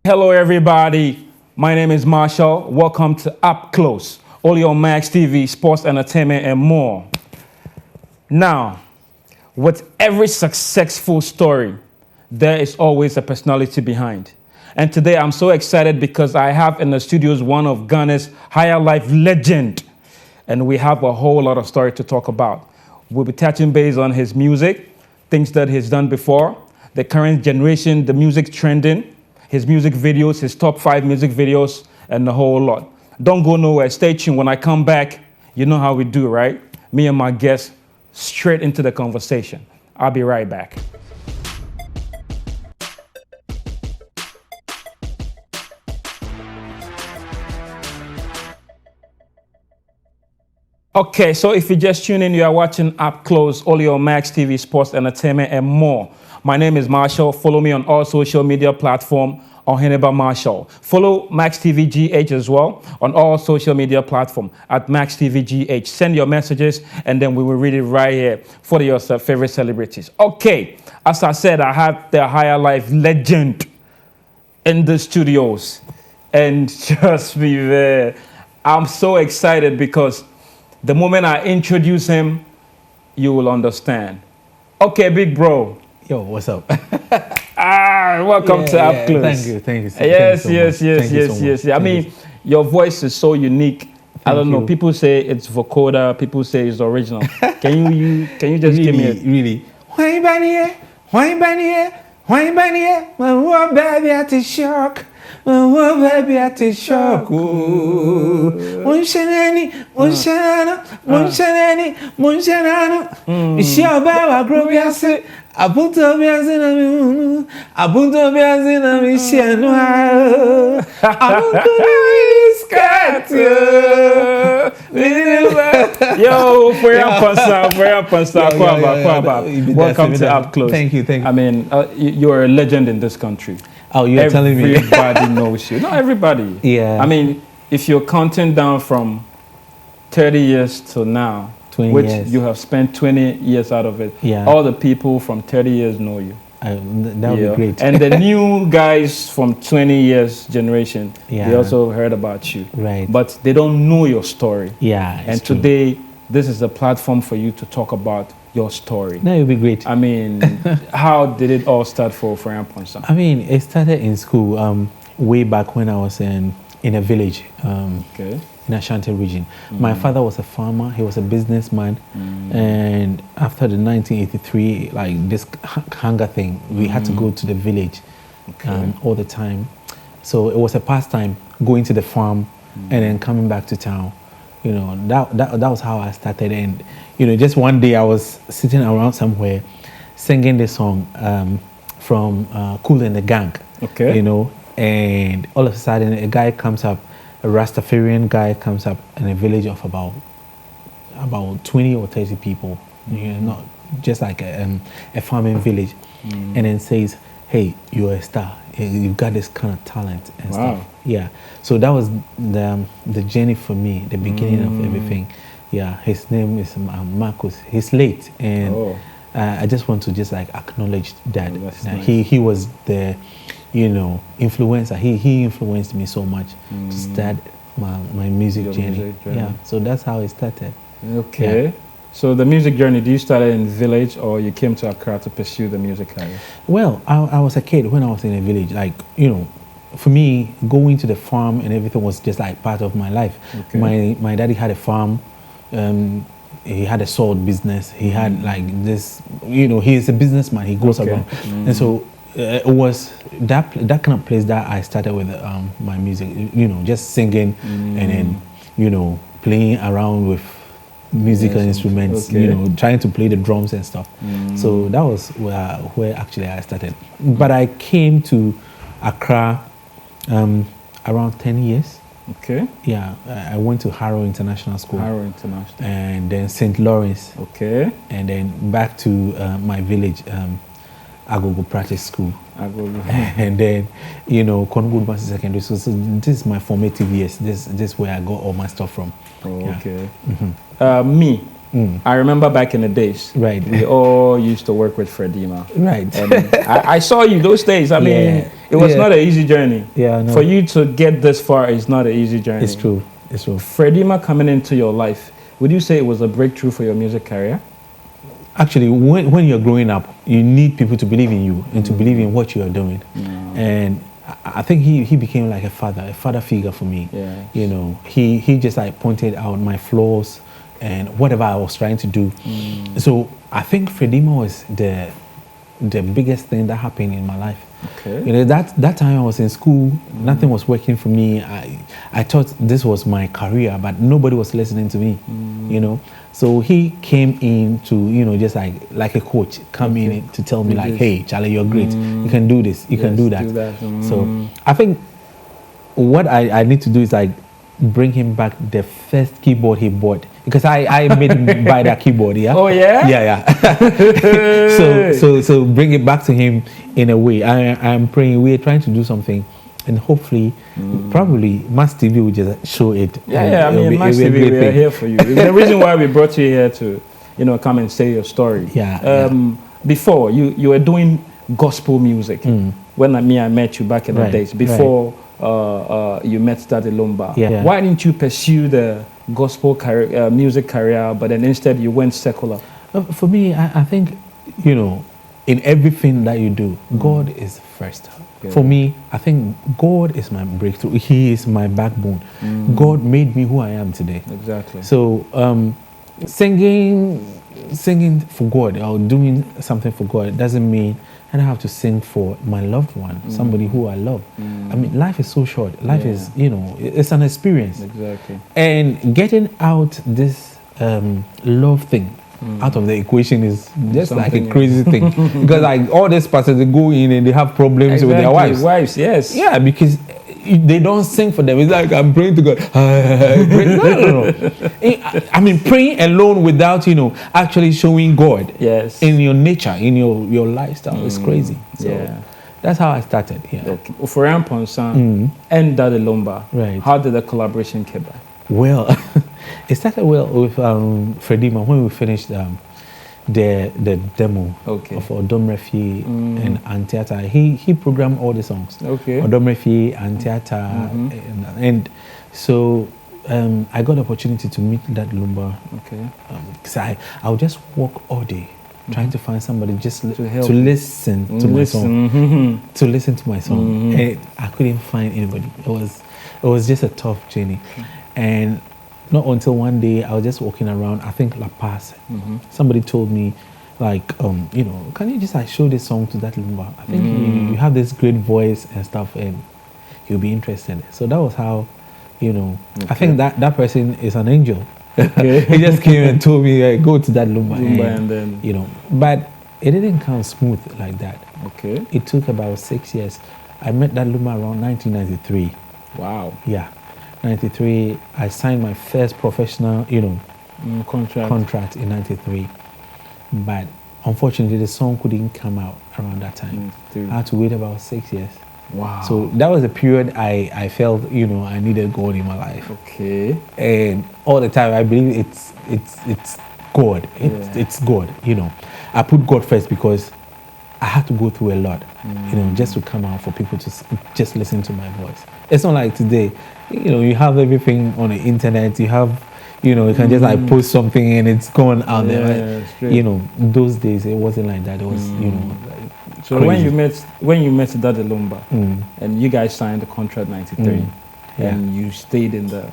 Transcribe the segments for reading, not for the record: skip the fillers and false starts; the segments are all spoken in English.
Hello, everybody. My name is Marshall. Welcome to Upclose, only on Max TV, sports, entertainment, and more. Now, with every successful story, there is always a personality behind. And today I'm so excited because I have in the studios one of Ghana's higher life legend. And we have a whole lot of story to talk about. We'll be touching base on his music, things that he's done before, the current generation, the music trending, his music videos, his top 5 music videos, and the whole lot. Don't go nowhere. Stay tuned. When I come back, you know how we do, right? Me and my guests, straight into the conversation. I'll be right back. Okay, so if you just tune in, you are watching Up Close, only on Max TV, sports, entertainment, and more. My name is Marshall. Follow me on all social media platforms on Heneba Marshall. Follow Max TV GH as well on all social media platforms at Max TV GH. Send your messages and then we will read it right here for your favorite celebrities. Okay, as I said, I have the higher life legend in the studios. And trust me, man, I'm so excited because the moment I introduce him, you will understand. Okay, big bro. Yo, what's up? Welcome to Up Close. Thank you. Yes. I mean, your voice is so unique. I don't know. People say it's vocoder. People say it's original. Can you just really, give me really? Why bunny? My baby at the shock. My baby at the shock. Munshanani. She about grobiase. Apunto biazina mi siano. Yo, Ofori Amponsah, Kwaba. Welcome to Up Close. Thank you. I mean, you're a legend in this country. Oh, you're telling me? Everybody knows you. Not everybody. Yeah. I mean, if you're counting down from 30 years to now, which years. You have spent 20 years out of it, all the people from 30 years know you. That would be great. And the new guys from 20 years generation, they also heard about you. Right. But they don't know your story. Yeah. And today, this is a platform for you to talk about your story. That would be great. I mean, how did it all start for Ofori Amponsah? I mean, it started in school way back when I was in a village. In Ashanti region. My father was a farmer, he was a businessman, and after the 1983, like this hunger thing, we had to go to the village all the time. So it was a pastime going to the farm and then coming back to town. You know, that was how I started. And, you know, just one day I was sitting around somewhere singing this song from Kool and the Gang, you know, and all of a sudden a guy comes up, a Rastafarian guy comes up in a village of about 20 or 30 people, you know, not just like a farming village, and then says, "Hey, you're a star. You've got this kind of talent and stuff." Yeah. So that was the journey for me, the beginning of everything. Yeah. His name is Marcus. He's late, and I just want to just like acknowledge that nice. he was the, you know, influencer. He influenced me so much to start my music journey. Yeah, so that's how it started. Okay. Yeah. So the music journey, do you start in the village or you came to Accra to pursue the music career? Well, I was a kid when I was in a village. Like, you know, for me, going to the farm and everything was just like part of my life. Okay. My daddy had a farm. He had a sword business. He had like this, you know, he's a businessman. He goes around. And so it was that kind of place that I started with my music, you know, just singing and then, you know, playing around with musical instruments, you know, trying to play the drums and stuff. So that was where actually I started. But I came to Accra around 10 years. Okay. Yeah, I went to Harrow International School. Harrow International. And then St. Lawrence. Okay. And then back to my village. I go practice school. Agogo. And then, Congo Master Secondary School. So this is my formative years. This is where I got all my stuff from. Oh, yeah. Okay. Me, I remember back in the days. Right. We all used to work with Fredima. Right. And I saw you those days. I mean, it was not an easy journey. Yeah, I know. For you to get this far is not an easy journey. It's true. It's true. Fredima coming into your life, would you say it was a breakthrough for your music career? Actually, when you're growing up, you need people to believe in you and to believe in what you are doing. And I think he became like a father figure for me. Yeah. He just like pointed out my flaws and whatever I was trying to do. So I think Fredima was the biggest thing that happened in my life. Okay. That time I was in school, nothing was working for me. I thought this was my career, but nobody was listening to me. So he came in to, just like a coach, come in to tell me like, hey, Charlie, you're great. You can do this. You can do that. So I think what I need to do is like bring him back the first keyboard he bought, because I made him buy that keyboard. Yeah. Oh yeah. Yeah. So bring it back to him in a way. I'm praying. We're trying to do something, and hopefully, probably Mass TV will just show it. Yeah. I mean, Mass TV, we're here for you. It's the reason why we brought you here to, come and say your story. Yeah. Before you were doing gospel music when I met you back in the days before. You met Daddy Lumba. Yeah. Why didn't you pursue the gospel career, music career, but then instead you went secular? For me, I think, in everything that you do, God is first. Yeah. For me, I think God is my breakthrough. He is my backbone. God made me who I am today. Exactly. So singing for God or doing something for God doesn't mean I don't have to sing for my loved one, somebody who I love. I mean, life is so short. Life is, it's an experience. Exactly. And getting out this love thing out of the equation is just like a crazy thing. Because like all these pastors, they go in and they have problems with their wives. Wives, yes. Yeah, because they don't sing for them. It's like I'm praying to God. No. I mean, praying alone without, actually showing God in your nature, in your lifestyle is crazy. So that's how I started. Yeah. Okay. Ofori Amponsah and Daddy Lumba. Right. How did the collaboration come back? Well, it started well with Fredima when we finished the demo of Odom Refi and Antiata. He programmed all the songs. Okay. Odom Refi, Antiata, and so I got the opportunity to meet that Lumba. Okay. Because I would just walk all day trying to find somebody just to listen to my song, to listen to my song, and I couldn't find anybody. It was just a tough journey, and not until one day I was just walking around, I think La Paz. Somebody told me, like, can you just show this song to that Lumba? I think you have this great voice and stuff, and he'll be interested. So that was how, I think that person is an angel. He just came and told me, go to that Lumba and then, but it didn't come smooth like that. Okay. It took about 6 years. I met that Lumba around 1993. Wow. Yeah. 93, I signed my first professional, contract in 93. But unfortunately, the song couldn't come out around that time. I had to wait about 6 years. Wow. So that was a period I felt, I needed God in my life. Okay. And all the time, I believe it's God. It's God, I put God first because I had to go through a lot, just to come out for people to just listen to my voice. It's not like today, you have everything on the internet. You have, you can just post something and it's going out there. Right? Those days it wasn't like that. It was, so crazy. when you met Daddy Lumba and you guys signed the contract 93, and you stayed in the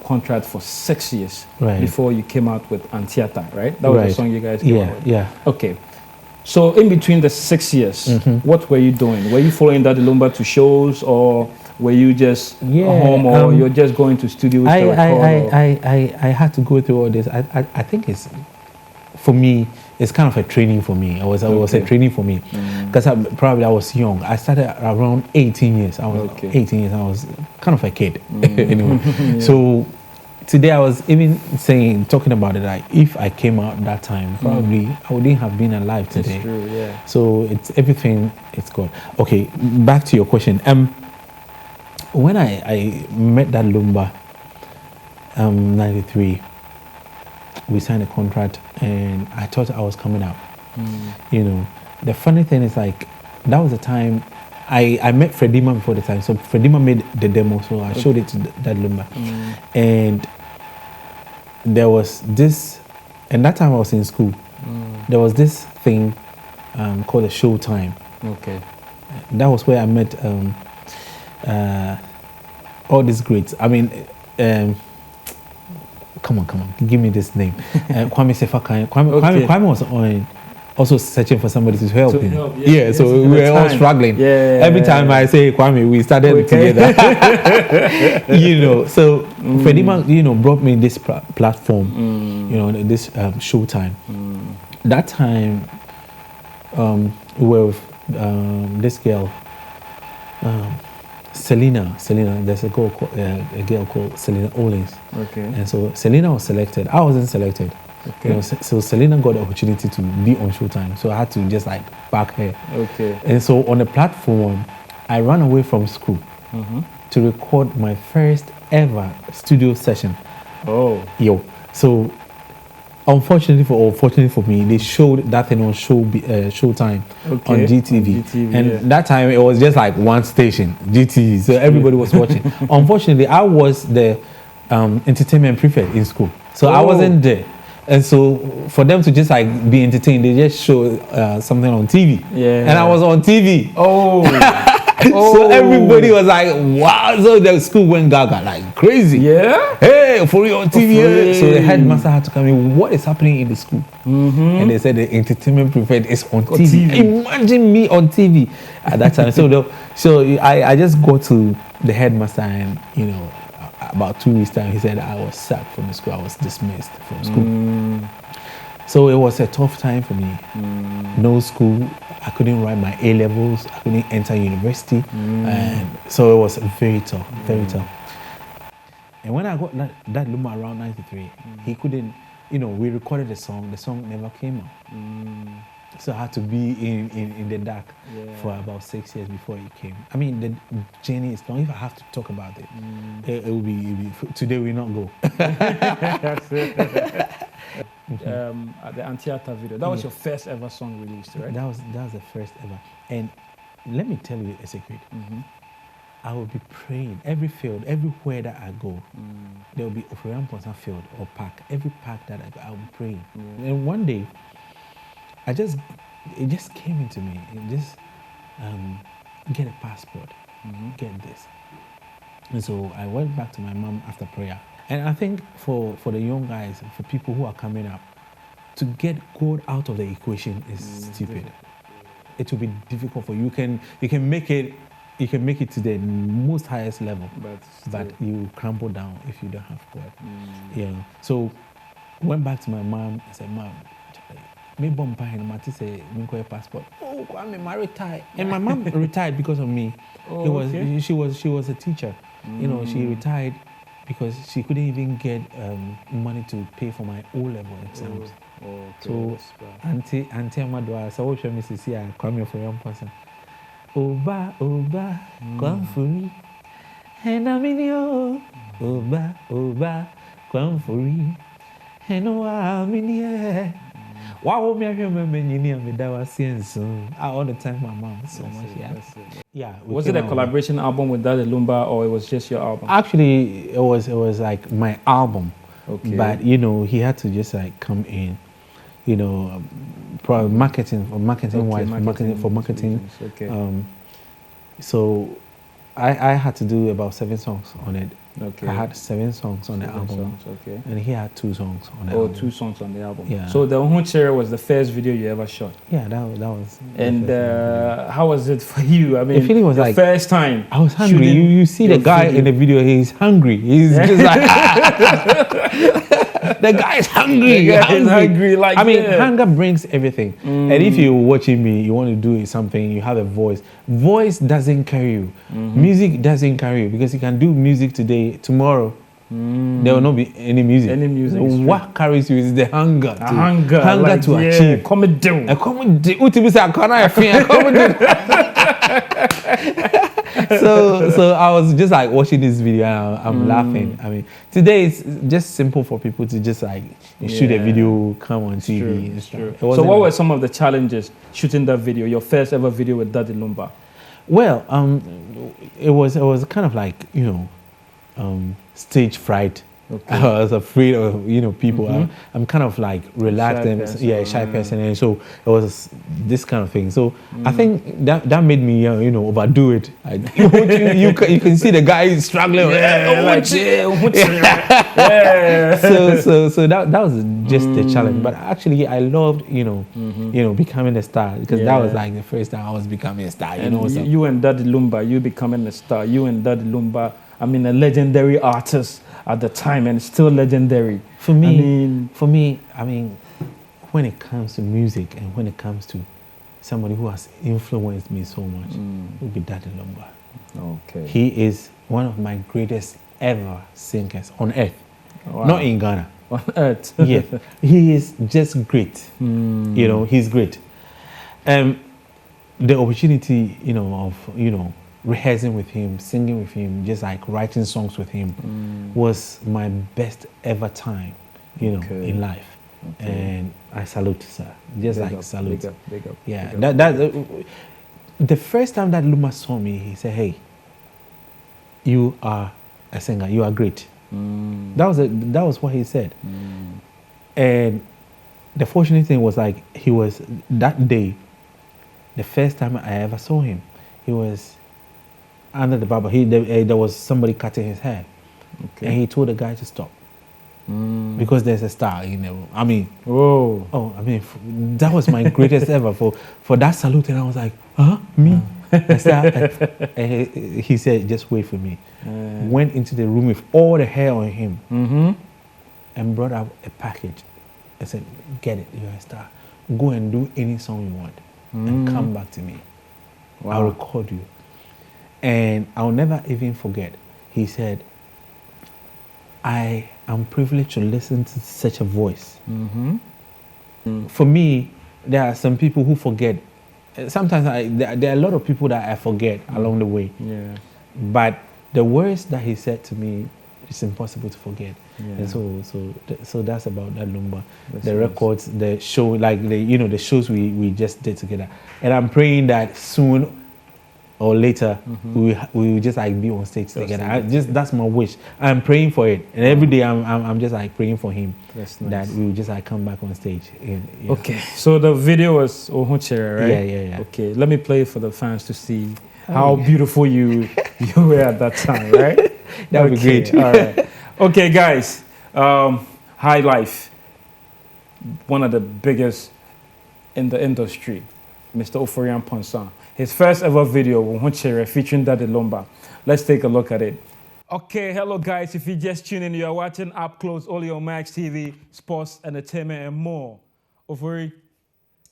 contract for 6 years before you came out with Antiata, right? That was the song you guys came out with. Yeah. Okay. So in between the 6 years, what were you doing? Were you following Daddy Lumba to shows, or were you just home, or you're just going to studios to record? I had to go through all this. I think it's, for me, it's kind of a training for me. It was a training for me because I was young. I started around 18 years. I was 18 years. I was kind of a kid anyway. So today I was even talking about it, like if I came out that time, probably I wouldn't have been alive today. It's true, yeah. So it's everything, it's God. Okay, back to your question. When I met that Lumba, 93, we signed a contract and I thought I was coming out. You know, the funny thing is like, that was the time I met Fredima before the time. So Fredima made the demo, so I showed it to that Lumba. And there was this, and that time I was in school, there was this thing called a Showtime. Okay. That was where I met all these greats. I mean, come on, give me this name. Kwame Sefakan. Kwame was on, also searching for somebody to help him. Yeah, so we were all struggling. Yeah. Every time I say Kwame, we started together. You know, so Fredima, you know, brought me this platform, you know, this Showtime. That time, we were with this girl, Selena. There's a girl called Selena Owens. Okay. And so Selena was selected. I wasn't selected. Okay. You know, so Selena got the opportunity to be on Showtime. So I had to just like back her. Okay. And so on the platform, I ran away from school to record my first ever studio session. Oh. Yo. So unfortunately for me, they showed that thing on Showtime on GTV. And that time it was just like one station, GTV. So everybody was watching. Unfortunately, I was the entertainment prefect in school. So I wasn't there. And so for them to just like be entertained, they just show something on TV. Yeah. And I was on TV. Oh. So everybody was like, wow. So the school went gaga like crazy. Yeah. Hey, Ofori on TV. So the headmaster had to come in. What is happening in the school? And they said the entertainment prefect is on TV. Imagine me on TV at that time. So I just go to the headmaster and, you know, about 2 weeks time, he said I was sacked from the school. I was dismissed from school. So it was a tough time for me. No school. I couldn't write my A levels. I couldn't enter university. And so it was very tough, very tough. And when I got that Luma around 93, he couldn't, you know, we recorded the song never came out. So I had to be in the dark for about 6 years before it came. I mean, the journey is long. If I have to talk about it, it will be today will not go. That's it. The Antiata video, that was your first ever song released, right? That was the first ever. And let me tell you a secret. I will be praying every field, everywhere that I go. There will be Ofori Amponsah field or park. Every park that I go, I will be praying. And one day, it just came into me. It just get a passport, get this. And so I went back to my mom after prayer. And I think for the young guys, for people who are coming up, to get gold out of the equation is stupid. It will be difficult for you. You can make it to the most highest level, but you crumble down if you don't have God. Yeah. So went back to my mom and said, Mom, me bomb and Mati say me passport. Oh, I'm retired. And my mom retired because of me. She was a teacher. You know, she retired because she couldn't even get money to pay for my O-level exams. So Auntie Amadua, so what show me to see I come here for young person. Oba, come for me. And I'm in your Oba, come for me. And I'm in here. Wow, me remember all the time my mom so much. Yeah. Was it a collaboration album with Daddy Lumba or it was just your album? Actually, it was like my album. Okay. But you know, he had to just like come in, you know, for marketing. Okay. So I had to do about 7 songs on it. Okay. I had 7 songs on the album. Okay. And he had 2 songs on the album. 2 songs on the album. Yeah. So the Ohunchera was the first video you ever shot? Yeah, that was. And how was it for you? I mean, the feeling was like first time. I was hungry. You see the guy in the video, he's hungry. He's just like the guy is hungry. Like, I mean, hunger brings everything. And if you're watching me, you want to do something, you have a voice. Voice doesn't carry you. Music doesn't carry you because you can do music today, tomorrow There will not be any music. Any music. What carries you is the hunger. Hunger like, to achieve. Come do. So I was just like watching this video and I'm laughing. I mean, today it's just simple for people to just like shoot a video, come on TV. It's true. So what were some of the challenges shooting that video, your first ever video with Daddy Lumba? Well, it was kind of like, stage fright. Okay. I was afraid of people. I'm kind of like relaxed shy person, and so it was this kind of thing. So I think that made me overdo it. You can see the guy struggling. So that was just the challenge. But actually, I loved becoming a star, because that was like the first time I was becoming a star. You and Daddy Lumba, you becoming a star. You and Daddy Lumba, I mean, a legendary artist at the time, and still legendary. For me, when it comes to music and when it comes to somebody who has influenced me so much, it would be Daddy Lumba. Okay. He is one of my greatest ever singers on earth. Wow. Not in Ghana. On earth. Yeah. He is just great. He's great. The opportunity, of, rehearsing with him, singing with him, just like writing songs with him was my best ever time, in life. Okay. And I salute, sir. Just big like up, salute. Big up. Yeah. Big up. That the first time that Luma saw me, he said, "Hey, you are a singer. You are great." That was what he said. And the fortunate thing was, like, he was that day, the first time I ever saw him, he was under the barber. There was somebody cutting his hair, and he told the guy to stop because there's a star in the room. I mean, that was my greatest ever for that salute. And I was like, me? And he said, just wait for me. Went into the room with all the hair on him and brought out a package. I said, get it, you're a star. Go and do any song you want and come back to me. Wow. I'll record you. And I'll never even forget, he said, I am privileged to listen to such a voice. For me, there are some people who forget. Sometimes there are a lot of people that I forget along the way. Yeah. But the words that he said to me, it's impossible to forget. Yeah. And so that's about that Lumba. The records, the show, like the shows we just did together. And I'm praying that soon or later we will just like be on stage together. That's my wish. I'm praying for it, and every day I'm just like praying for him that we will just like come back on stage. Okay, so the video was Ohunchere, right? Yeah. Okay, let me play it for the fans to see how beautiful you were at that time, right? That would be great. All right. Okay, guys, High Life, one of the biggest in the industry, Mr. Ofori Amponsah. His first ever video, Ohunchere, featuring Daddy Lumba. Let's take a look at it. Okay, hello guys. If you just tuned in, you are watching Up Close, only on Max TV, sports, entertainment, and more. Ofori.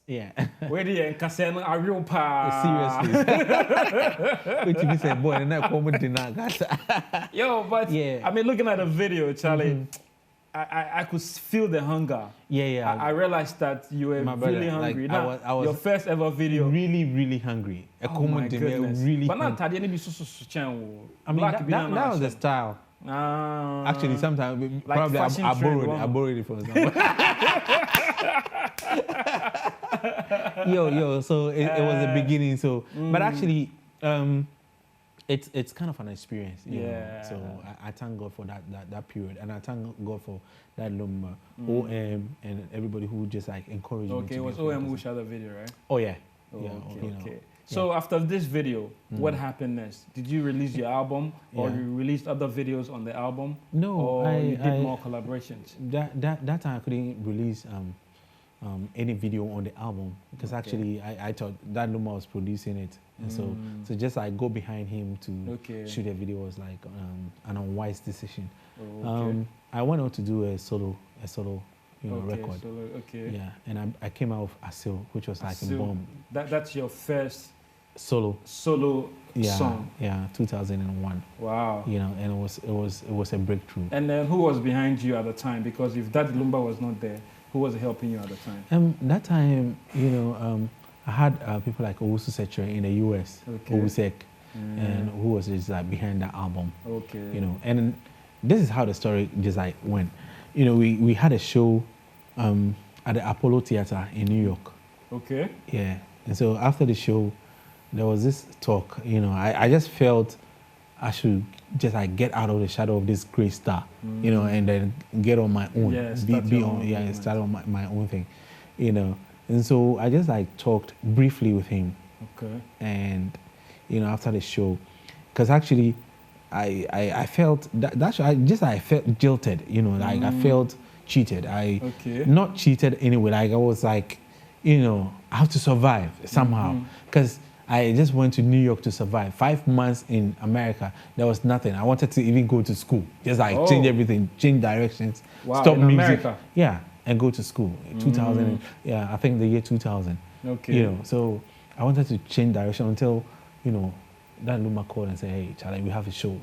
Yeah. Where do you Kasen are real pa? Seriously. Which you say, boy, and that comedy Yo, but yeah. I mean, looking at the video, Charlie, I could feel the hunger. Yeah. I realized that you were really hungry. Like, I was your first ever video. Really, really hungry. Oh my goodness. Really but not hungry. I mean, that was the style. Actually, sometimes like probably I borrowed it from someone. Yo. So it was the beginning. So, but actually, it's kind of an experience. You know? So I thank God for that period, and I thank God for that Lumba, OM, and everybody who just like encouraged me. Okay, it was OM who shot the video, right? Oh yeah. Okay. So after this video, what happened next? Did you release your album, or you released other videos on the album? No, or you did more collaborations. That time I couldn't release any video on the album because actually I thought that Lumba was producing it, and so just like go behind him to shoot a video was like an unwise decision. I went on to do a solo record. Yeah, and I came out of Asil, which was like a bomb. That's your first solo song. Yeah, 2001. Wow. You know, and it was a breakthrough. And then who was behind you at the time? Because if Daddy Lumba was not there, who was helping you at the time? That time, you know, I had people like Owusu Setre in the US, Owusek, and who was just like behind that album. Okay. You know, and this is how the story just like went. You know, we had a show at the Apollo Theater in New York. Okay. Yeah. And so after the show, there was this talk, you know, I just felt I should just like get out of the shadow of this great star, you know, and then get on my own. Start on my own thing, you know. And so I just like talked briefly with him. Okay. And, you know, after the show, because actually I felt I felt jilted, you know, like I felt cheated. Not cheated anyway, like I was like, you know, I have to survive somehow. Because I just went to New York to survive. 5 months in America, there was nothing. I wanted to even go to school. Just like change everything, change directions, stop in music. America? Yeah, and go to school. 2000, I think the year 2000. Okay. You know, so I wanted to change direction until, you know, Dan Luma called and said, hey, Charlie, we have a show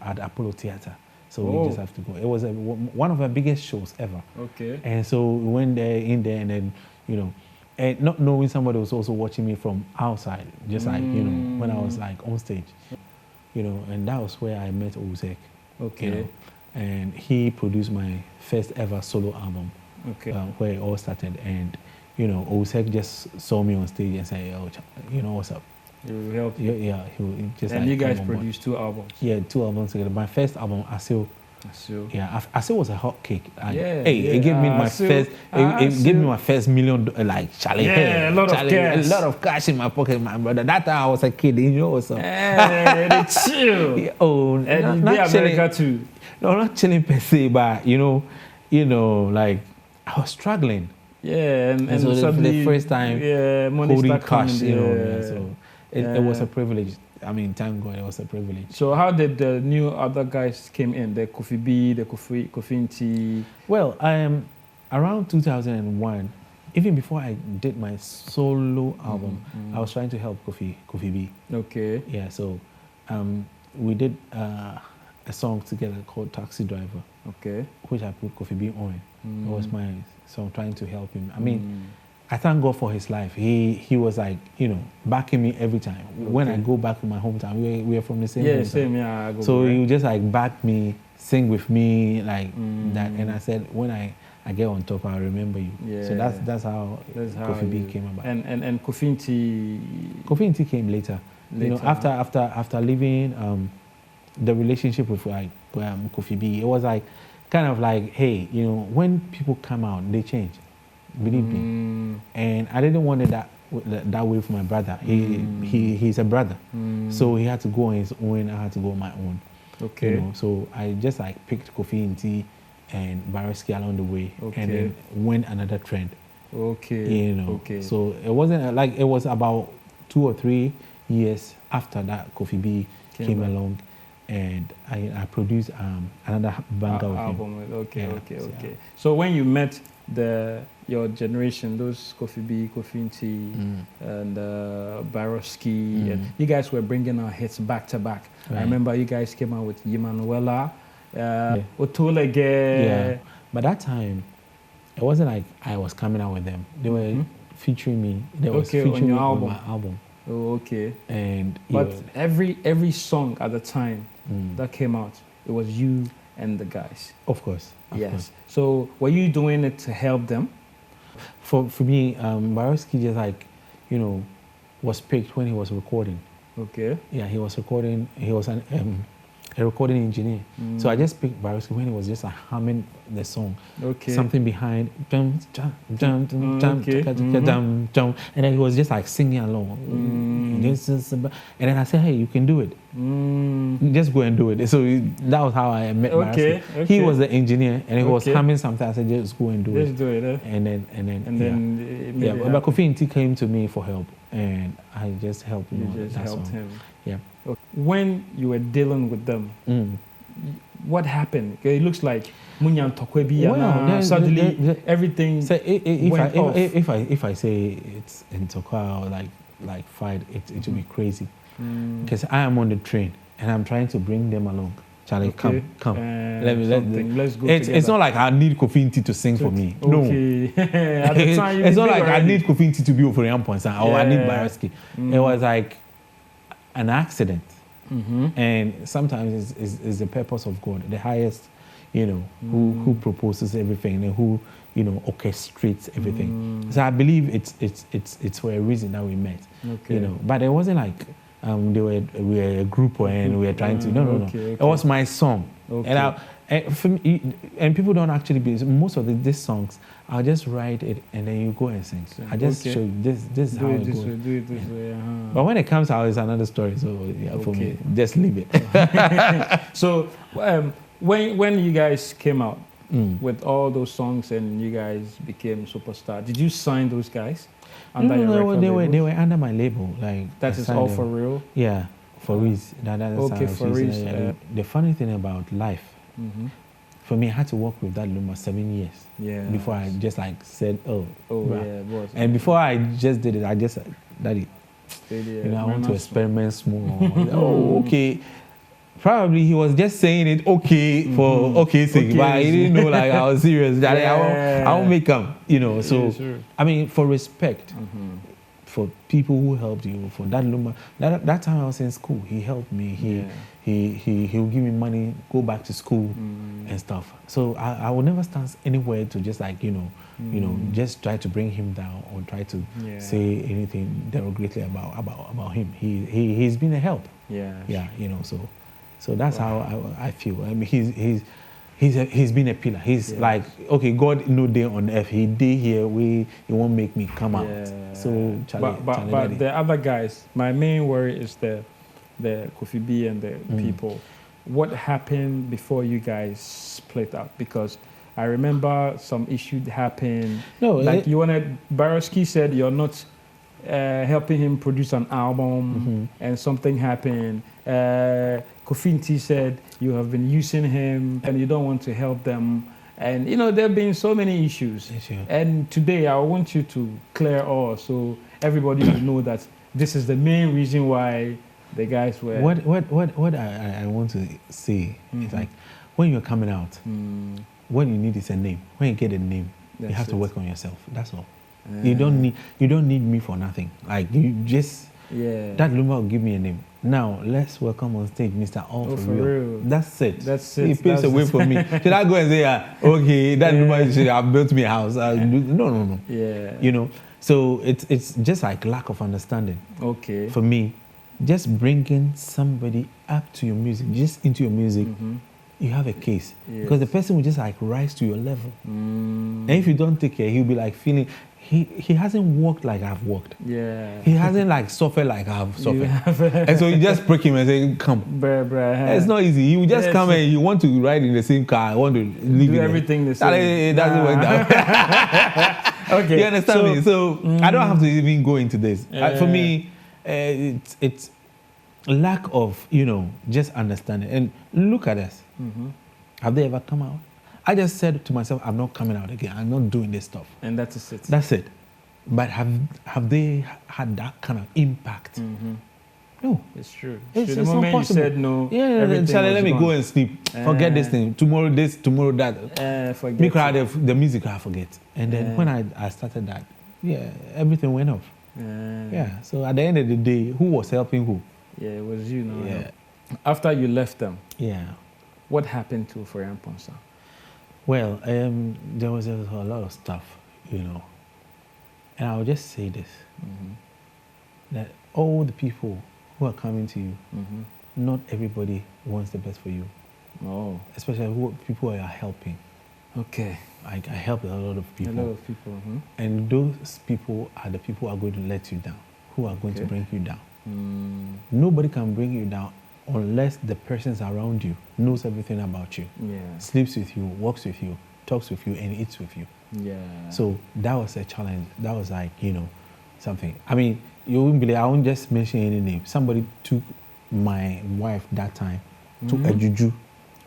at Apollo Theater. So we just have to go. It was one of our biggest shows ever. Okay. And so we went in there, and then, you know, and not knowing somebody was also watching me from outside, just like, you know, when I was like on stage, you know, and that was where I met Owusek. Okay. You know, and he produced my first ever solo album. Okay. Where it all started. And, you know, Owusek just saw me on stage and said, oh, you know, what's up? He will help you. Yeah, he just. And like, you guys produced 2 albums. Yeah, 2 albums together. My first album, Asil. Asil was a hot cake. It gave me my first. It gave me my first $1 million. Like Charlie. Yeah, a lot of cash. A lot of cash in my pocket, my brother. That time I was a kid. You know what's up? Hey, chill. And not chilling. America too. No, not chilling per se, but you know, like I was struggling. Yeah, and so suddenly, the first time, money holding cash, coming, you know. So it was a privilege. I mean, thank God, it was a privilege. So how did the new other guys came in? The Kofi B, the Kofi Nti? Well, around 2001, even before I did my solo album, I was trying to help Kofi B. Okay. Yeah, so we did a song together called Taxi Driver. Okay. Which I put Kofi B on. It was my song, trying to help him. I mean, I thank God for his life. He was like, you know, backing me every time. Okay. When I go back to my hometown, we are from the same hometown. Same, yeah. So he would just like back me, sing with me, like that. And I said, when I get on top, I'll remember you. Yeah. So that's how Kofi B came about. And Kofi Nti? Kofi Nti came later. You know, after leaving the relationship with like Kofi B, it was like kind of like, hey, you know, when people come out, they change. Believe me. And I didn't want it that way for my brother. He's a brother. So he had to go on his own, I had to go on my own. Okay. You know, so I just like picked Kofi Nti and Baroski along the way, and then went another trend. Okay. You know. Okay. So it wasn't like, it was about 2 or 3 years after that Kofi B came along, and I produced another banger album. Okay. Yeah. So when you met your generation, those Kofi B, Kofi Nti, and Baroski, and you guys were bringing out hits back to back. Right. I remember you guys came out with Yimanuela, Otolege. Yeah, but that time, it wasn't like I was coming out with them. They were featuring me. They was featuring me on my album. Oh, okay. And but every song at the time that came out, it was you and the guys. Of course. Yes. So were you doing it to help them? For me, Baroski just like, you know, was picked when he was recording. Okay. Yeah, he was recording. He was a recording engineer. So I just picked Baroski when he was just like humming the song. Okay. Something behind, and then he was just like singing along. And then I said, hey, you can do it. Just go and do it. So that was how I met Baroski. He was the engineer, and he was humming something. I said, just go and do it. Just do it. And then but Kofi Nti came to me for help, and I just helped him. You just helped him. Yeah. When you were dealing with them, what happened? It looks like Munyan Tokwebi, suddenly everything so went off. If I say it's in Tokwa, like like fight, it will be crazy. Because I am on the train and I'm trying to bring them along. Charlie, come. Let's go it's not like I need Kofi Nti to sing for me. No. At the time, it's not like I need Kofi Nti to be Ofori Amponsah or I need Baraski. It was like an accident. And sometimes it's the purpose of God, the highest, who proposes everything and who, orchestrates everything. So I believe it's for a reason that we met. But it wasn't like we were a group and we were trying to. No. It was my song. And people don't actually believe. Most of these songs, I'll just write it and then you go and sing. I just show you this is how it goes. Do it this way. But when it comes out, it's another story. So for me, just leave it. So when you guys came out with all those songs and you guys became superstar, did you sign those guys? No, they were under my label. Like that is all for real. Yeah, for Reese. For Reese. The funny thing about life, for me, I had to work with that Luma 7 years. Yeah. Before I just like said, yeah, boss. And before I just did it, I just Daddy, I want to experiment small. Okay. Probably he was just saying it for sake, but he didn't know like I was serious. That I won't make them, So sure. I mean, for respect, for people who helped you, for that Luma. That time I was in school, he helped me. He'll give me money, go back to school and stuff. So I will never stand anywhere to just like just try to bring him down or try to say anything derogatively about him. He's been a help. Yeah. So that's how I feel. I mean, he's been a pillar. He's like, okay, God no day on earth. He did here. He won't make me come out. So, but the other guys, my main worry is the Kofi B and the people. What happened before you guys split up? Because I remember some issue happened. No, Baraski said you're not helping him produce an album, and something happened. Kofi Nti said you have been using him and you don't want to help them. And, there have been so many issues. And today I want you to clear all so everybody will know that this is the main reason why the guys were... What I want to say is like, when you're coming out, what you need is a name. When you get a name, you have to work on yourself. That's all. You don't need me for nothing. Like, you just... That Luma will give me a name. Now, let's welcome on stage Mr. All for real. That's it. He paves the way for me. Should I go and say, okay, that Luma should have built me a house? No. Yeah. So it's just like lack of understanding. Okay. For me, just bringing somebody up to your music, just into your music, you have a case. Because the person will just like rise to your level. And if you don't take care, he'll be like feeling... He hasn't walked like I've walked. Yeah. He hasn't like suffered like I've suffered. And so you just break him and say, come. It's not easy. You just come and you want to ride in the same car. I want to live do everything the same. It doesn't work that way. Okay. You understand me? So I don't have to even go into this. For me, it's lack of, just understanding. And look at us. Have they ever come out? I just said to myself, I'm not coming out again. I'm not doing this stuff. And that is it. That's it. But have they had that kind of impact? No. It's true. It's the moment you said no, Charlie, let me go and sleep. Forget this thing. Tomorrow this, tomorrow that. Forget me cry the music, I forget. And then when I started that, everything went off. So at the end of the day, who was helping who? It was you. After you left them, what happened to Ofori Amponsah? Well, there was a lot of stuff, And I'll just say this, that all the people who are coming to you, not everybody wants the best for you. Oh. Especially people you are helping. Okay. I help a lot of people. A lot of people. And those people are the people who are going to let you down, who are going to bring you down. Nobody can bring you down unless the persons around you knows everything about you, sleeps with you, walks with you, talks with you, and eats with you. So that was a challenge. That was like, something. I mean, you wouldn't believe, I won't just mention any name. Somebody took my wife that time, took a JuJu.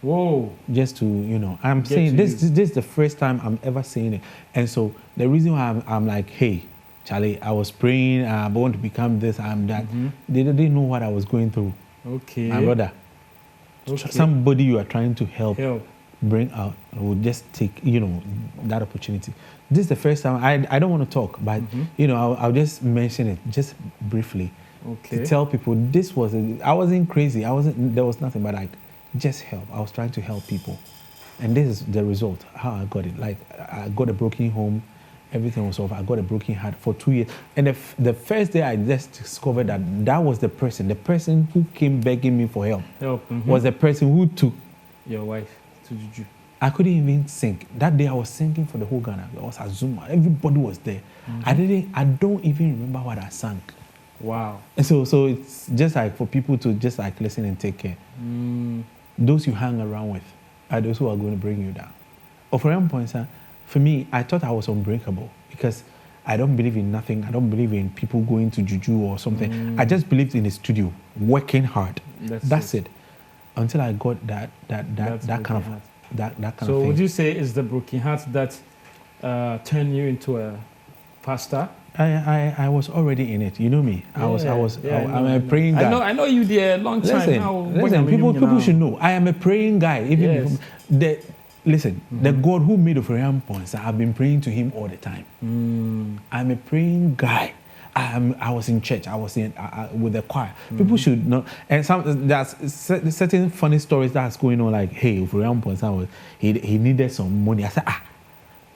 Whoa. Just to, I'm saying this is the first time I'm ever saying it. And so the reason why I'm like, hey, Charlie, I was praying, I want to become this, I'm that. They didn't know what I was going through. Okay. My brother. Okay. Somebody you are trying to help. Bring out will just take that opportunity. This is the first time I don't want to talk, but I'll just mention it just briefly to tell people I wasn't crazy, there was nothing, but I just help. I was trying to help people, and this is the result how I got it. Like I got a broken home, everything was off. I got a broken heart for 2 years, and the first day I just discovered that was the person who came begging me for help was the person who took your wife to JuJu. I couldn't even sing. That day I was singing for the whole Ghana. I was at Zuma. Everybody was there. I don't even remember what I sang. Wow. And so it's just like for people to just like listen and take care. Those you hang around with are those who are going to bring you down. Ofori Amponsah, for me, I thought I was unbreakable because I don't believe in nothing. I don't believe in people going to JuJu or something. I just believed in the studio, working hard. That's it. Until I got that kind of thing. So would you say it's the broken heart that turned you into a pastor? I was already in it. You know me. I'm a praying guy. I know you there a long time now. Listen, people should know. I am a praying guy. The God who made Ofori Amponsah, I've been praying to him all the time. I'm a praying guy. I was in church. I was in with the choir. People should know. And there's certain funny stories that's going on. Like, hey, Ofori Amponsah he needed some money. I said,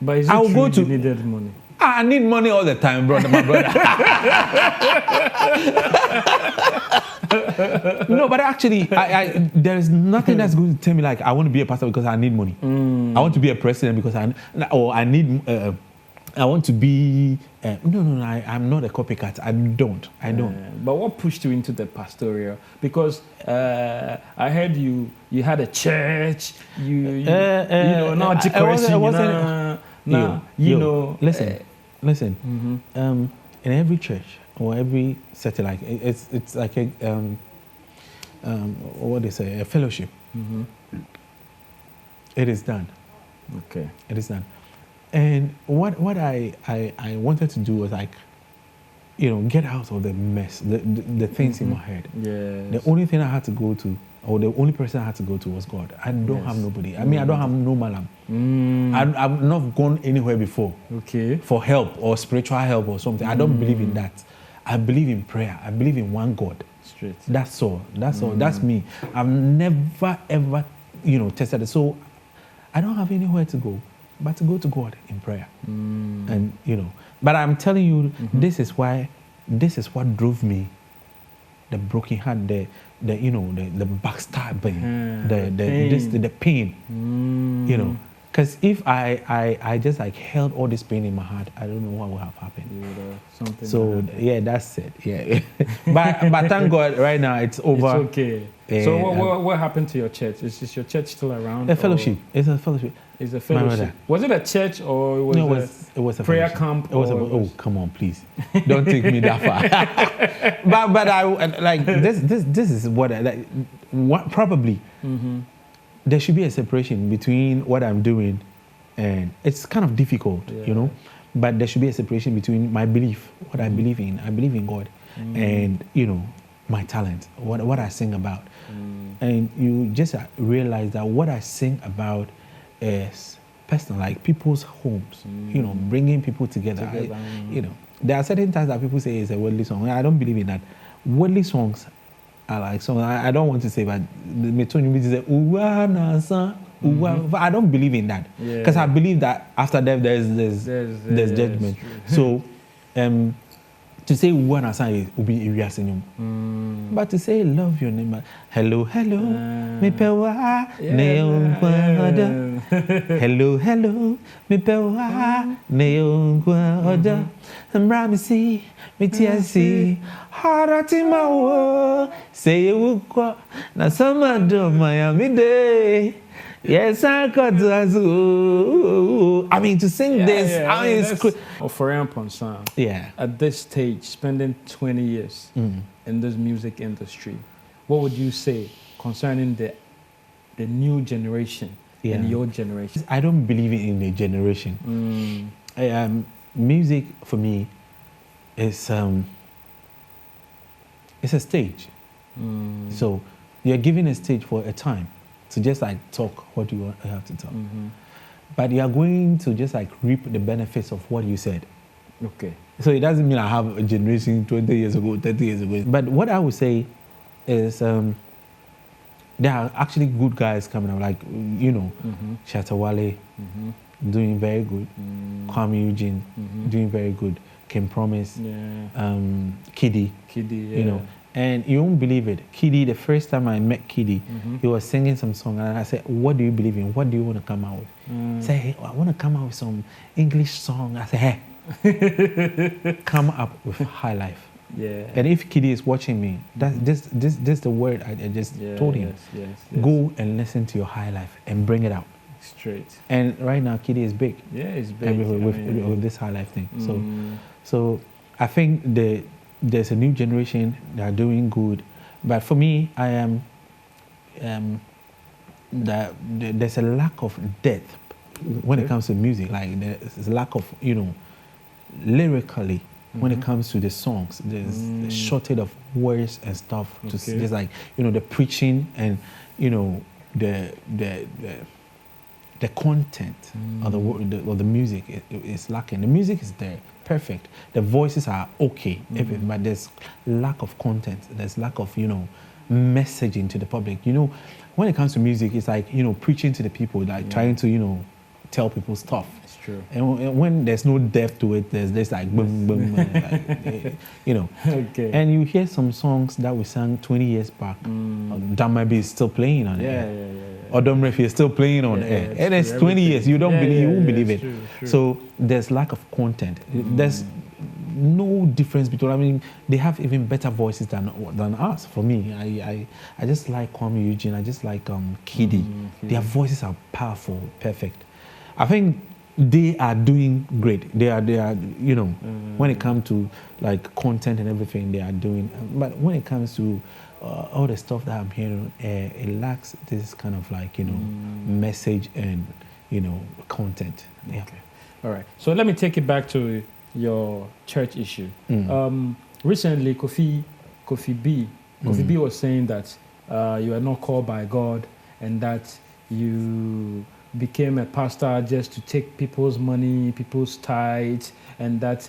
but is it true you needed money? I need money all the time, brother, my brother. No, but actually, there's nothing that's going to tell me like I want to be a pastor because I need money. I want to be a president because I need. I want to be. No, I'm not a copycat. I don't. But what pushed you into the pastoral? Because I heard you had a church. Not decoration. Listen. In every church or every setting, like it's like a what they say, a fellowship. It is done. Okay. It is done. And what I wanted to do was like, get out of the mess, the things in my head. Yes. The only thing I had to go to, or the only person I had to go to was God. I don't have nobody. I mean, I don't have no malam. I've not gone anywhere before for help or spiritual help or something. I don't believe in that. I believe in prayer. I believe in one God. Straight. That's all. That's me. I've never, ever, tested it. So I don't have anywhere to go but to go to God in prayer. And, but I'm telling you, this is what drove me, the broken heart, the backstabbing, the pain, Because if I just like held all this pain in my heart, I don't know what would have happened. That's it. Yeah. but thank God, right now it's over. It's okay. So what happened to your church? Is your church still around? A fellowship. It's a fellowship. It's a fellowship. Was it a church or it was a prayer camp? It was oh, come on, please. Don't take me that far. but I like this is what probably there should be a separation between what I'm doing, and it's kind of difficult, but there should be a separation between my belief, what I believe in. I believe in God, and my talent, what I sing about. And you just realize that what I sing about is personal, like people's homes, bringing people together. There are certain times that people say it's a worldly song. I don't believe in that. Worldly songs are like songs. I don't want to say, but I don't believe in that because I believe that after death there's judgment. So to say one aside will be irreasonable. But to say love your neighbor, hello, me pewa neon kwada, hello, me pewa neon kwada, mramisi me tiasi, harati mawo, say you kwa na samado Miami day. Yes, I got to. I mean, to sing this. Ofori Amponsah. Yeah. At this stage, spending 20 years in this music industry, what would you say concerning the new generation and your generation? I don't believe in a generation. Music for me it's a stage. So you're given a stage for a time to just like talk what you have to talk. But you are going to just like reap the benefits of what you said. Okay. So it doesn't mean I have a generation 20 years ago, 30 years ago. But what I would say is there are actually good guys coming up, like, you know, Shatawale, doing very good. Kwame Eugene, doing very good. Kim Promise, Kiddy, you know. And you won't believe it. Kiddy, the first time I met Kiddy, he was singing some song, and I said, what do you believe in? What do you want to come out with? He said, hey, I want to come out with some English song. I said, hey, come up with High Life. Yeah. And if Kiddy is watching me, this the word I just told him. Yes. Go and listen to your High Life and bring it out. Straight. And right now, Kiddy is big. Yeah, he's big. With this High Life thing. So I think there's a new generation that are doing good. But for me, I am there's a lack of depth when it comes to music. Like there's a lack of, you know, lyrically when it comes to the songs. There's a shortage of words and stuff. Just like, you know, the preaching and, you know, the content of the music is lacking. The music is there, perfect. The voices are okay, but there's lack of content. There's lack of, you know, messaging to the public. You know, when it comes to music, it's like, you know, preaching to the people, like trying to, you know, tell people stuff. It's true. And when there's no depth to it, there's this like boom, boom, like, you know. Okay. And you hear some songs that we sang 20 years back. Damabi is still playing on air. Or Dom Refi is still playing on air. And it's 20 years. You don't believe, you won't believe it. True. So there's lack of content. There's no difference between, I mean, they have even better voices than us. For me, I just like Kwame Eugene. I just like Kiddy. Their voices are powerful, perfect. I think they are doing great. They are, you know, when it comes to like content and everything, they are doing. But when it comes to all the stuff that I'm hearing, it lacks this kind of like, you know, message and, you know, content. Yeah. Okay. All right. So let me take it back to your church issue. Recently, Kofi B was saying that you are not called by God and that you became a pastor just to take people's money, people's tithes, and that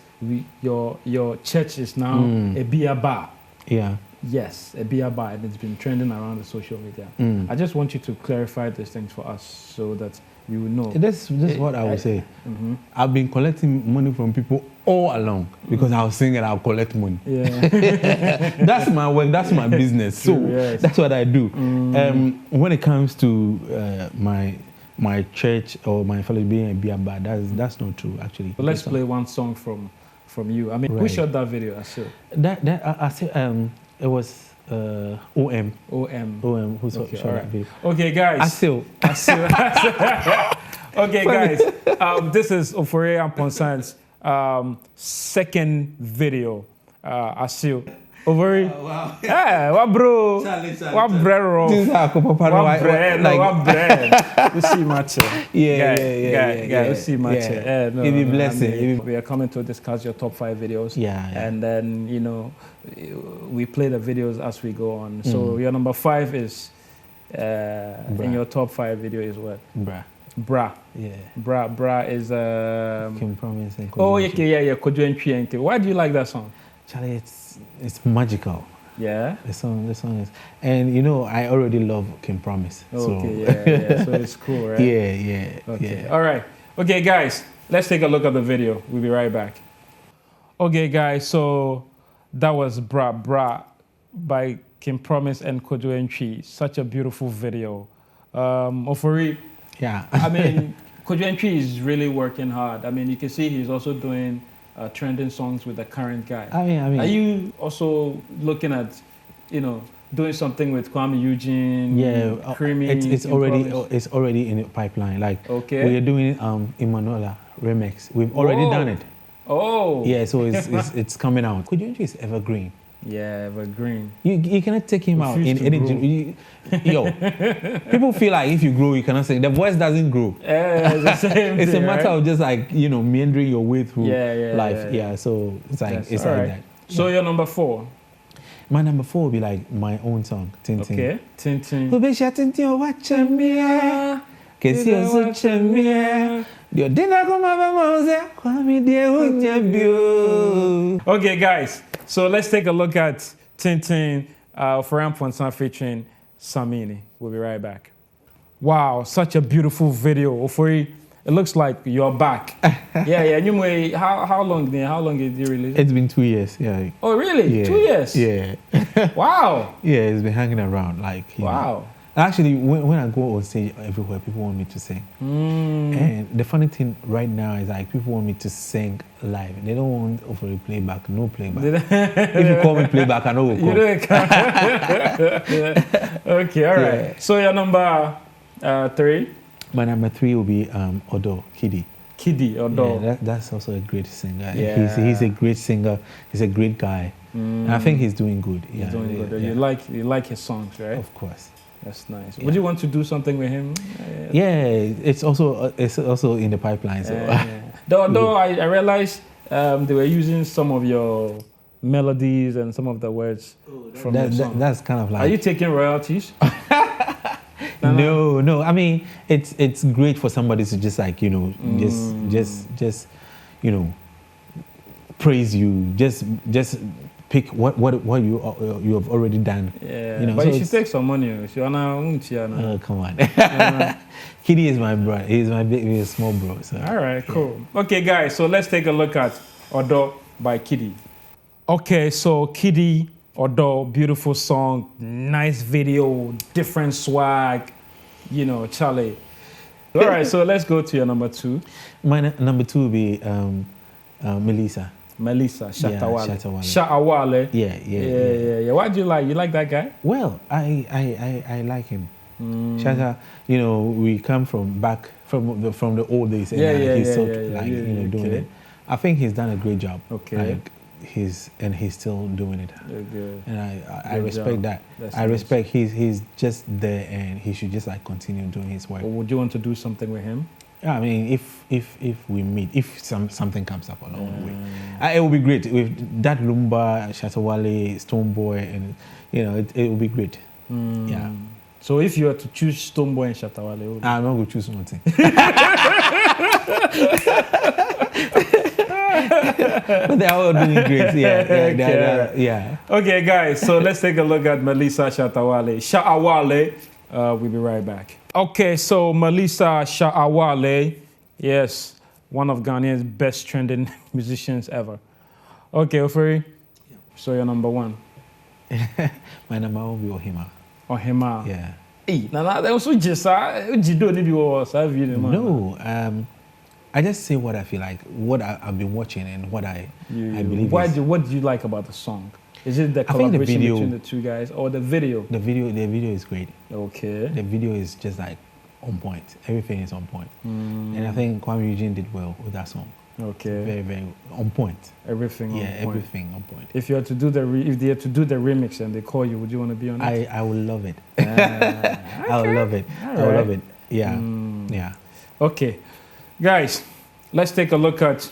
your church is now a beer bar. Yeah. Yes, a beer bar, and it's been trending around the social media. I just want you to clarify these things for us so that you know. This is what I would say. I've been collecting money from people all along because I was singing, I'll collect money. Yeah. That's my work, that's my business. So that's what I do. When it comes to my church or my family being a beer bar, that's not true actually. But let's play one song from you. I mean, who shot that video? I said it was OM who shot that video. Okay, guys. Asil. Okay, guys. This is Ofori Amponsah's second video. Asil. Ofori. Oh, wow. Hey, what bro? What bread? This is what bread? Like, what bread? We see much. Yeah. We see much. It be blessing. We are coming to discuss your top 5 videos. Yeah. And then, you know, we play the videos as we go on. So your number 5 is in your top 5 video is what? Bra. Yeah. Bra is Kim Promise and Kojo Ntwi. Why do you like that song? Charlie, it's magical. Yeah. The song is, and you know, I already love Kim Promise. Okay, so it's cool, right? Yeah. Okay. All right. Okay, guys, let's take a look at the video. We'll be right back. Okay, guys, so that was Bra by Kim Promise and Kojo Ntwi. Such a beautiful video. Ofori. Yeah. I mean, Kojo Ntwi is really working hard. I mean, you can see he's also doing trending songs with the current guy. I mean, are you also looking at, you know, doing something with Kwame Eugene? Yeah, Creamy. It's already in the pipeline. Like, we are doing Emanuela remix. We've already done it. Oh. Yeah, so it's coming out. Kojo Ntwi is evergreen. Yeah, evergreen. You cannot take him out Refuse in to any. Yo, people feel like if you grow, you cannot sing. The voice doesn't grow. It's the same It's thing, a matter right? of just like meandering your way through life. Yeah. So it's like Yes, it's all like right. that. So your number 4. My number 4 will be like my own song, Tintin. Okay, Tintin. Ubesha Tintin wachemia. Kesi osu chemia. Dio dina kuma bamoze. Kwami die unyabio. Okay, guys. So let's take a look at Tintin, Ofori Amponsah featuring Samini. We'll be right back. Wow, such a beautiful video, Ofori. It looks like you're back. yeah. Anyway, how long did you release it? It's been 2 years. Yeah. Oh, really? Yeah. 2 years? Yeah. Wow. Yeah, it's been hanging around like. Wow. Actually, when I go on stage everywhere, people want me to sing. And the funny thing right now is like people want me to sing live. They don't want Ofori playback, no playback. If you call me playback, I know will come. You don't come. Okay, all right. Yeah. So your number 3? My number 3 will be Odo Kidi. Kidi Odo. Yeah, that's also a great singer. Yeah. He's a great singer. He's a great guy. And I think he's doing good. He's doing good. Yeah. You like his songs, right? Of course. That's nice. Would you want to do something with him? Yeah, it's also in the pipeline. So. Though I realized they were using some of your melodies and some of the words from the song. That's kind of like. Are you taking royalties? No. I mean, it's great for somebody to just like just praise you. Just pick what you have already done. Yeah. But so you should take some money. Oh, come on. Kidi is my brother. He's my big, small bro. So. All right, cool. Okay, guys. So let's take a look at Odo by Kidi. Okay, so Kidi Odo, beautiful song, nice video, different swag, Charlie. All right, so let's go to your number 2. My number 2 will be Melissa. Melissa Shatawale. Yeah, Shatawale. Yeah. Why do you like? You like that guy? Well, I like him. Shatta, we come from the old days, and he's still doing it. I think he's done a great job. Okay. He's still doing it. Good. And I respect that. I respect he's just there, and he should just like continue doing his work. Or would you want to do something with him? Yeah, I mean, if we meet, if something comes up along the way, it will be great. With that Lumba, Shatawale, Stoneboy, and it will be great. Yeah. So if you were to choose Stoneboy and Shatawale, I'm not going to choose nothing. But they're all doing great. Yeah. Okay, guys. So let's take a look at Melissa Shatawale. We'll be right back. Okay, so Melissa Shatawale, yes, one of Ghanaia's best trending musicians ever. Okay, Ofori, so your number 1. My number 1 will be Ohima. Ohima. Yeah. Hey, that was just No, I just say what I feel like, what I've been watching, and what I believe. What do you like about the song? Is it the collaboration between the two guys or the video? The video is great. Okay. The video is just like on point. Everything is on point. And I think Kwame Eugene did well with that song. Okay. Very, very on point. Everything on point. Everything on point. If you had to do if they had to do the remix and they call you, would you want to be on it? I would love it. Okay. I would love it. All I would right. love it. Yeah. Yeah. Okay. Guys, let's take a look at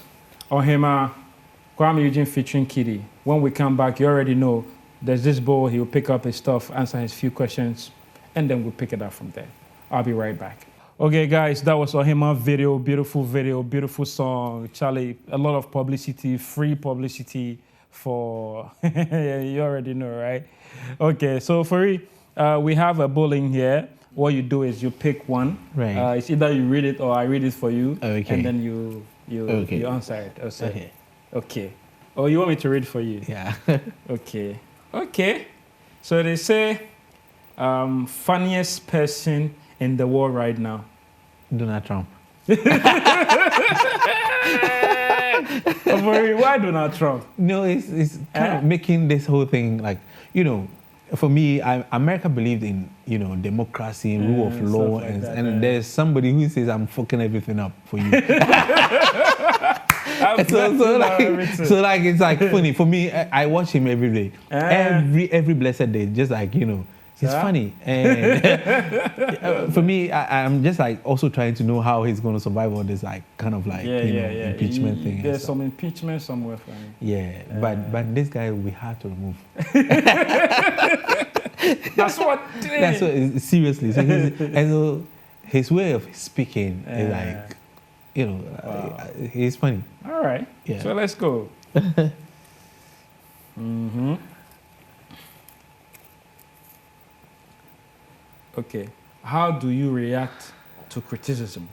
Ohima, Kwame Eugene featuring Kidi. When we come back, you already know there's this boy. He'll pick up his stuff, answer his few questions, and then we'll pick it up from there. I'll be right back. Okay, guys, that was Ohima video, beautiful song. Charlie, a lot of publicity, free publicity for, you already know, right? Okay, so Ofori, we have a bowling here. What you do is you pick one. Right. It's either you read it or I read it for you. Okay. And then you answer it. Okay. Oh, you want me to read for you? Yeah. Okay. So they say, funniest person in the world right now. Donald Trump. Why Donald Trump? No, it's kind of making this whole thing like, for me, America believed in, democracy, rule of law, and there's somebody who says I'm fucking everything up for you. So like it's like funny for me. I watch him every day, every blessed day. Just like he's funny, and for me, I'm just like also trying to know how he's going to survive all this like kind of like impeachment thing. There's some impeachment somewhere for him. Yeah, but this guy will be hard to remove. That's what. Seriously. So his way of speaking is like, he's funny. All right. Yeah. So let's go. Okay. How do you react to criticism?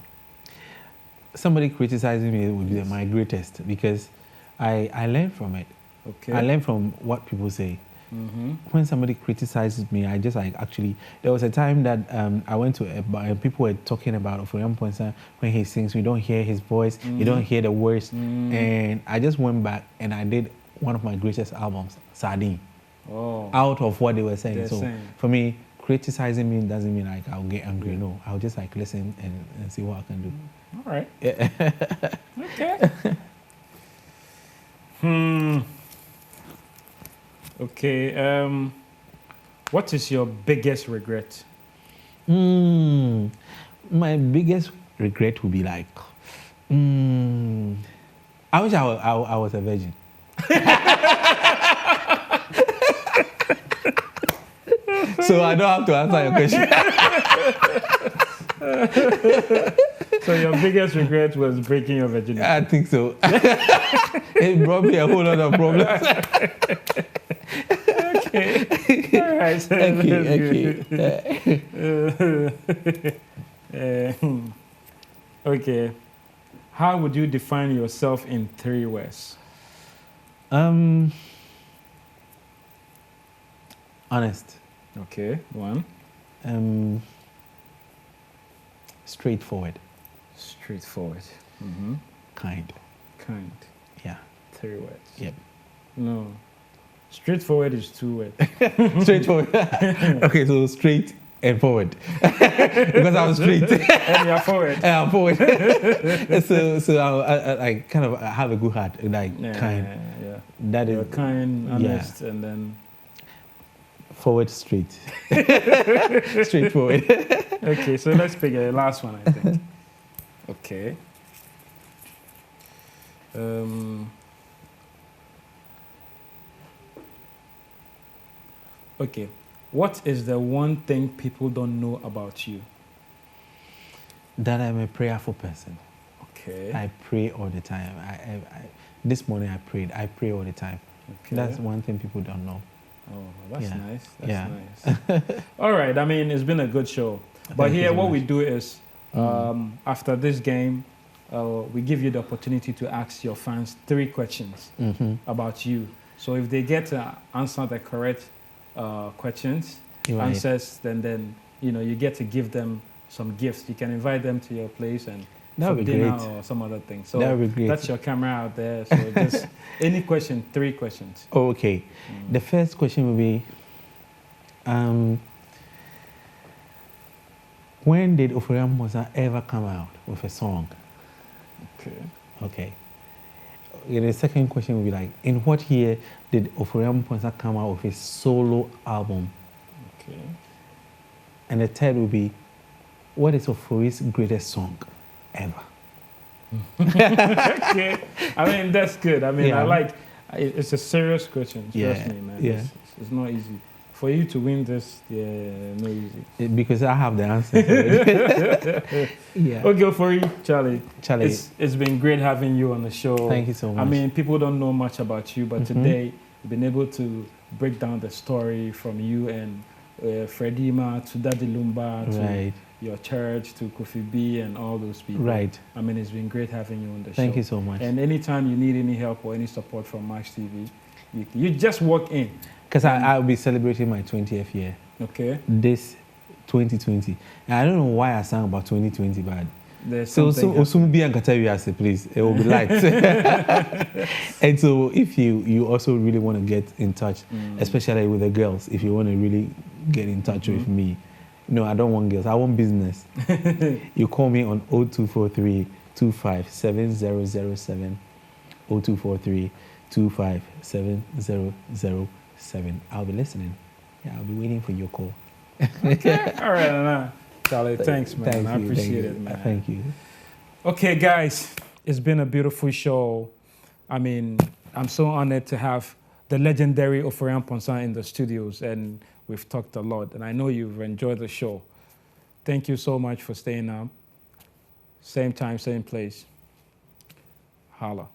Somebody criticizing me would be my greatest because I learn from it. Okay. I learn from what people say. When somebody criticizes me, I just there was a time that I went to a bar and people were talking about Ofori Amponsah when he sings. We don't hear his voice, you don't hear the words. And I just went back and I did one of my greatest albums, Sardine, out of what they were saying. For me, criticizing me doesn't mean like I'll get angry. Yeah. No, I'll just like listen and see what I can do. All right. Yeah. Okay. Okay. What is your biggest regret? My biggest regret would be like, I wish I was a virgin. So I don't have to answer your question. So your biggest regret was breaking your virginity? I think so. It brought me a whole lot of problems. Okay. All right. So okay. How would you define yourself in 3 words? Honest. Okay. 1. Straightforward. Straightforward. Kind. Kind. Yeah. 3 words. Yep. No. Straightforward is 2 words. Straightforward. Okay, so straight and forward. Because I'm straight. And you're forward. And I'm forward. so I kind of have a good heart, like kind. Yeah. That you're is kind, honest, and then forward, straight. Straightforward. Okay, so let's pick a last one, I think. Okay. Okay. What is the one thing people don't know about you? That I'm a prayerful person. Okay. I pray all the time. This morning I prayed. I pray all the time. Okay. That's one thing people don't know. Oh, that's nice. That's nice. All right. I mean, it's been a good show. But here, what we do is, after this game, we give you the opportunity to ask your fans 3 questions about you. So if they get to answer the correct questions, answers, then you get to give them some gifts. You can invite them to your place and some dinner or some other thing. So that would be great. That's your camera out there. So just any question, 3 questions. Oh, okay. The first question will be, when did Ofori Amponsah ever come out with a song? Okay. The second question will be like, in what year did Ofori Amponsah come out with his solo album? Okay. And the third will be, what is Ofori's greatest song ever? Okay. I mean, that's good. I mean, it's a serious question. Trust me, man. Yeah. It's not easy. For you to win this, not easy. Because I have the answer. Yeah. Okay, Ofori, Charlie. Charlie. It's been great having you on the show. Thank you so much. I mean, people don't know much about you, but today you've been able to break down the story from you and Fredima to Daddy Lumba to your church to Kofi B and all those people. Right. I mean, it's been great having you on the show. Thank you so much. And anytime you need any help or any support from Max TV, you just walk in. Because I'll be celebrating my 20th year. Okay. This 2020. And I don't know why I sang about 2020, but there's so be and Katawi, please. It will be light. And so if you also really want to get in touch, especially with the girls, if you want to really get in touch with me. No, I don't want girls. I want business. You call me on 0243 257007. 0243 2570707. I'll be listening. Yeah, I'll be waiting for your call. Okay. All right, man. Charlie, thanks, man. I appreciate it, man. Thank you. Okay, guys, it's been a beautiful show. I mean, I'm so honored to have the legendary Ofori Amponsah in the studios, and we've talked a lot, and I know you've enjoyed the show. Thank you so much for staying up. Same time, same place. Holla.